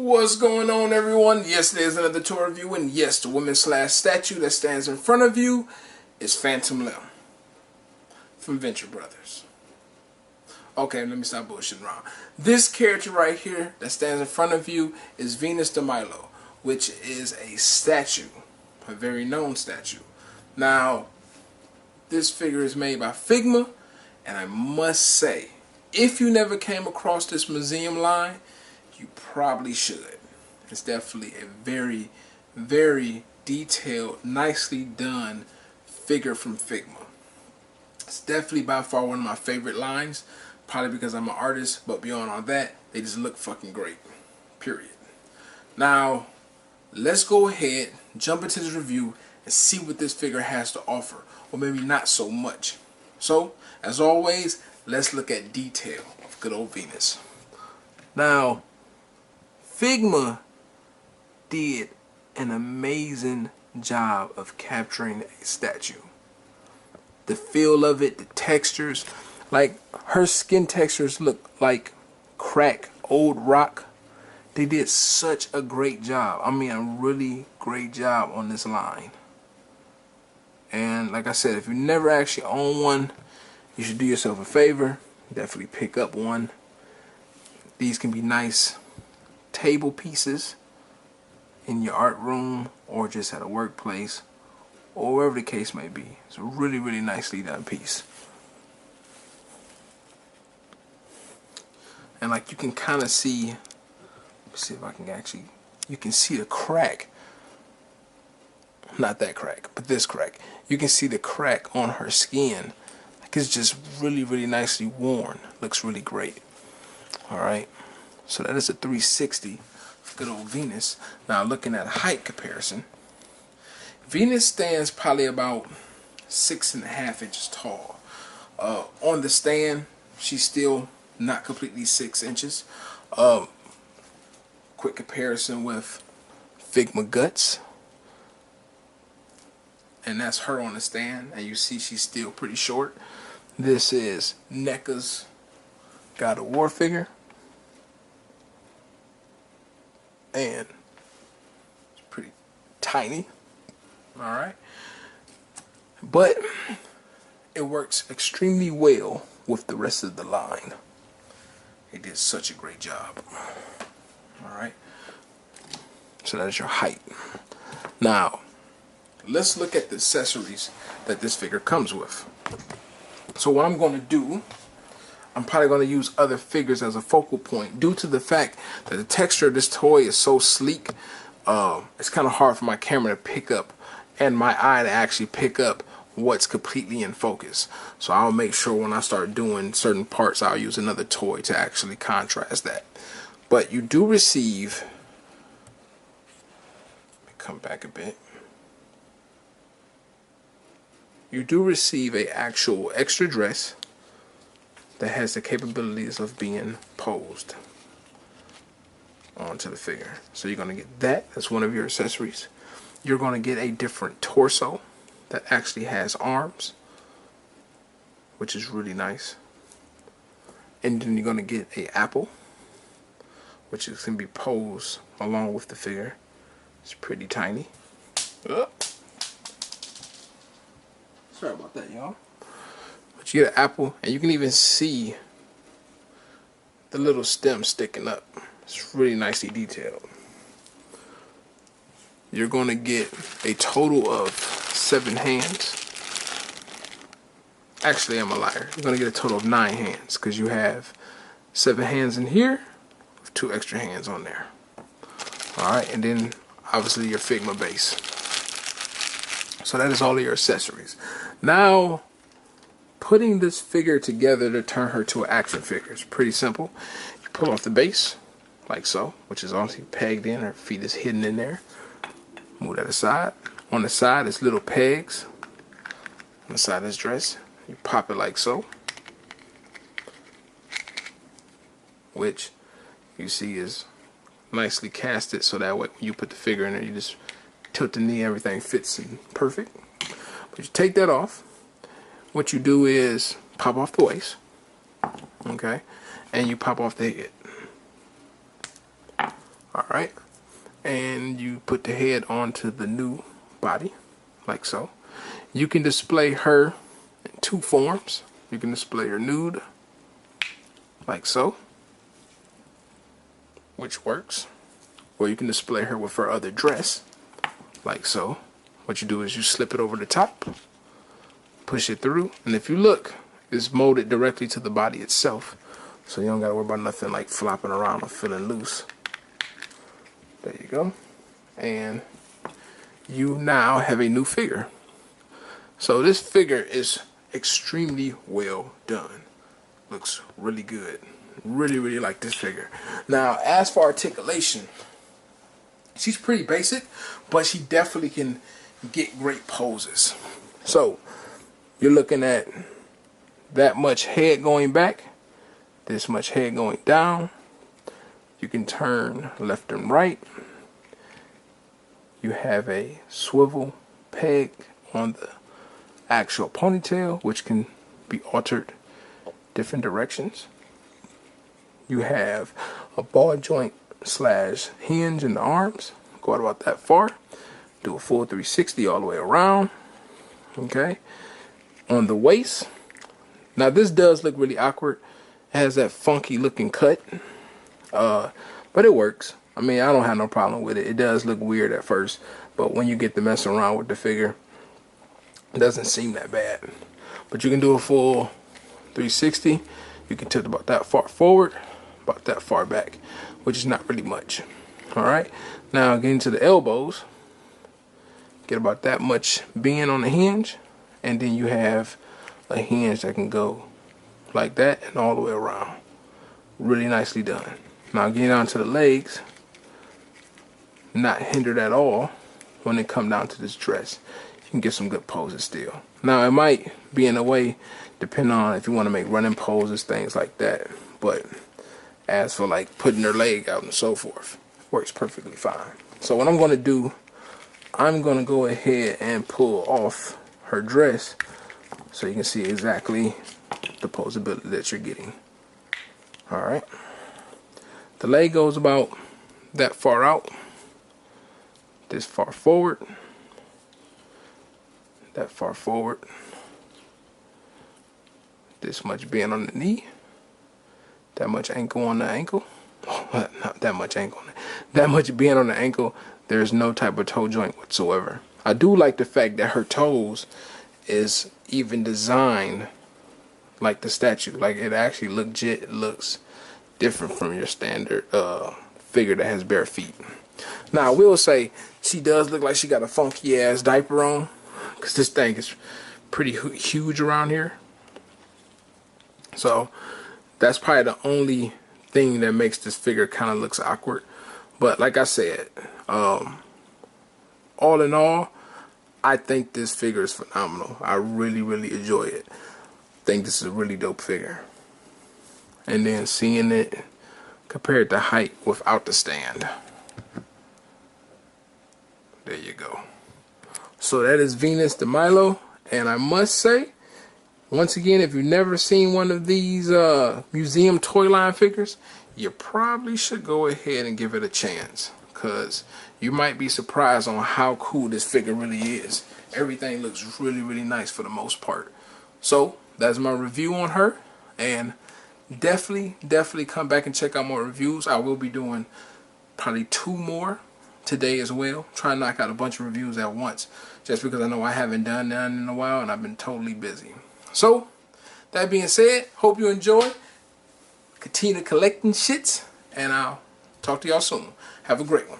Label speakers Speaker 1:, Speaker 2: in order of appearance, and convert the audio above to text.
Speaker 1: What's going on, everyone? Yes, there's another tour review, and yes, the woman/statue that stands in front of you is Phantom Limb from Venture Brothers. Okay, let me stop bullshitting around. This character right here that stands in front of you is Venus De Milo, which is a statue, a very known statue. Now, this figure is made by Figma, and I must say, if you never came across this museum line, you probably should. It's definitely a very, very detailed, nicely done figure from Figma. It's definitely by far one of my favorite lines, probably because I'm an artist, but beyond all that, they just look fucking great. Period. Now, let's go ahead, jump into this review, and see what this figure has to offer, or maybe not so much. So, as always, let's look at detail of good old Venus. Now, Figma did an amazing job of capturing a statue. The feel of it, the textures, like her skin textures look like crack, old rock. They did such a great job. I mean, a really great job on this line. And like I said, if you never actually own one, you should do yourself a favor. Definitely pick up one. These can be nice table pieces in your art room or just at a workplace or wherever the case may be. It's a really, really nicely done piece. And like you can kind of see, let's see if I can actually, you can see the crack. Not that crack, but this crack. You can see the crack on her skin. Like it's just really, really nicely worn. Looks really great. Alright. So that is a 360 of good old Venus. Now looking at a height comparison, Venus stands probably about 6.5 inches tall. On the stand, she's still not completely 6 inches. Quick comparison with Figma Guts, and that's her on the stand, and you see she's still pretty short. This is NECA's God of War figure, and it's pretty tiny. Alright, but it works extremely well with the rest of the line. They did such a great job. Alright, so that is your height. Now, let's look at the accessories that this figure comes with. So what I'm going to do, I'm probably going to use other figures as a focal point due to the fact that the texture of this toy is so sleek. It's kind of hard for my camera to pick up and my eye to actually pick up what's completely in focus. So I'll make sure when I start doing certain parts, I'll use another toy to actually contrast that. But you do receive, let me come back a bit. You do receive a actual extra dress that has the capabilities of being posed onto the figure. So you're going to get that as one of your accessories. You're going to get a different torso that actually has arms, which is really nice. And then you're going to get an apple, which is going to be posed along with the figure. It's pretty tiny. Sorry about that, y'all. But you get an apple, and you can even see the little stem sticking up. It's really nicely detailed. You're going to get a total of 7 hands. Actually, I'm a liar. You're going to get a total of 9 hands because you have 7 hands in here with 2 extra hands on there. Alright, and then obviously your Figma base. So that is all of your accessories. Now, putting this figure together to turn her to an action figure is pretty simple. You pull off the base, like so, which is obviously pegged in, her feet is hidden in there. Move that aside. On the side, it's little pegs. On the side of this dress, you pop it like so. Which you see is nicely casted, so that way when you put the figure in there, you just tilt the knee, everything fits in perfect. But you take that off. What you do is pop off the waist, okay, and you pop off the head. Alright, and you put the head onto the new body, like so. You can display her in two forms. You can display her nude, like so, which works. Or you can display her with her other dress, like so. What you do is you slip it over the top, push it through, and if you look, it's molded directly to the body itself. So you don't gotta worry about nothing like flopping around or feeling loose. There you go. And you now have a new figure. So this figure is extremely well done. Looks really good. Really, really like this figure. Now, as for articulation, she's pretty basic, but she definitely can get great poses. So, you're looking at that much head going back, this much head going down. You can turn left and right. You have a swivel peg on the actual ponytail, which can be altered different directions. You have a ball joint slash hinge in the arms. Go out about that far. Do a full 360 all the way around. Okay. On the waist. Now this does look really awkward. It has that funky looking cut. But it works. I mean, I don't have no problem with it. It does look weird at first, but when you get to mess around with the figure, it doesn't seem that bad. But you can do a full 360. You can tilt about that far forward, about that far back, which is not really much. Alright, now getting to the elbows, get about that much bend on the hinge, and then you have a hinge that can go like that and all the way around. Really nicely done. Now getting down to the legs, not hindered at all when it come down to this dress. You can get some good poses still. Now it might be in a way depending on if you want to make running poses, things like that. But as for like putting her leg out and so forth, works perfectly fine. So what I'm going to do, I'm going to go ahead and pull off her dress so you can see exactly the posability that you're getting. Alright. The leg goes about that far out, this far forward, that far forward, this much bend on the knee, that much ankle on the ankle, not that much ankle, that much bend on the ankle. There's no type of toe joint whatsoever. I do like the fact that her toes is even designed like the statue. Like it actually legit looks different from your standard figure that has bare feet. Now I will say she does look like she got a funky ass diaper on, because this thing is pretty huge around here. So that's probably the only thing that makes this figure kind of looks awkward. But like I said, all in all, I think this figure is phenomenal. I really, really enjoy it. I think this is a really dope figure. And then seeing it compared to height without the stand. There you go. So that is Venus De Milo. And I must say, once again, if you've never seen one of these museum toy line figures, you probably should go ahead and give it a chance, because you might be surprised on how cool this figure really is. Everything looks really, really nice for the most part. So that's my review on her, and definitely come back and check out more reviews. I will be doing probably 2 more today as well. Try to knock out a bunch of reviews at once, just because I know I haven't done none in a while and I've been totally busy. So that being said, hope you enjoy. Continue collecting shits, and I'll talk to y'all soon. Have a great one.